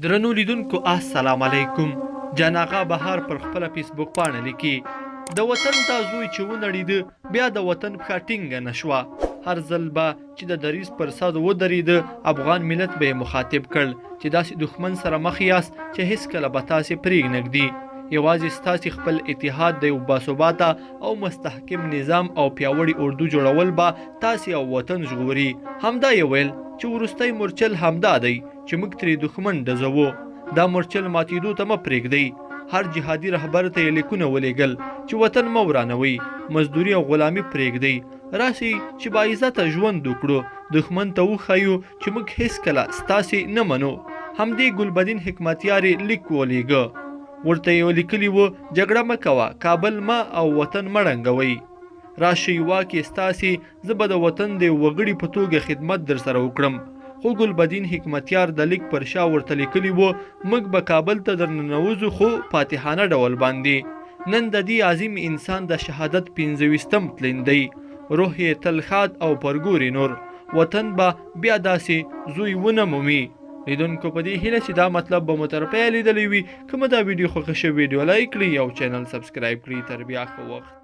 درنو لیدونکو السلام علیکم. جان آغا بهار پر خپله فیسبوک پاڼه لیکي د وطن دا زوی چې ونړېده بیا د وطن پښه ټینګه نه شوه. هر ځل به چې د دریځ پر سر ودرېده افغان ملت به یې مخاطب کړ چې داسې دښمن سره مخ یاست چې هیڅکله به تاسې پرېږنږدي. یوازې ستاسې خپل اتحاد د یو باثباته او مستحکم نظام او پیاوړي اردو جوړول به تاسې او وطن ژغوري. همدا یې ویل چې وروستی مورچل همدا دی چې موږ ترې دښمن ډزوو. دا مورچل ماتېدو ته مه پرېږدئ. هر جهادي رهبر ته یې لیکونه ولېږل چې وطن مه ورانوئ، مزدوري او غلامي پرېږدئ. راسئ چې باعزته ژوند وکړو، دښمن ته وښایو چې موږ هیڅکله ستاسې نه منو. همدې ګلبدین حکمتیار یې لیک ولېږه. ورته یې لیکلي وو جګړه مه کوه، کابل مه او وطن مه ړنګوئ. راشئ واک یې ستاسې، زه به د وطن د وګړي په توګه خدمت در سره وکړم. خو ګلبدین حکمتیار د لیک پر شا ورته لیکلي وو موږ به کابل ته در ننوځو خو فاتحانه ډول باندې. نن د دې عظیم انسان د شهادت 25م تلین دی. روح یې تل ښاد او پرګوري نور، وطن به بیا داسې زوی ونه مومي. لیدونکو په دې هیله چې دا مطلب به مو تر پایه لیدلی وي. که مو دا ویډیو خوښه شوې ویډیو لایک کړئ او چینل سبسکرایب کړئ. تر بیا ښه وخت.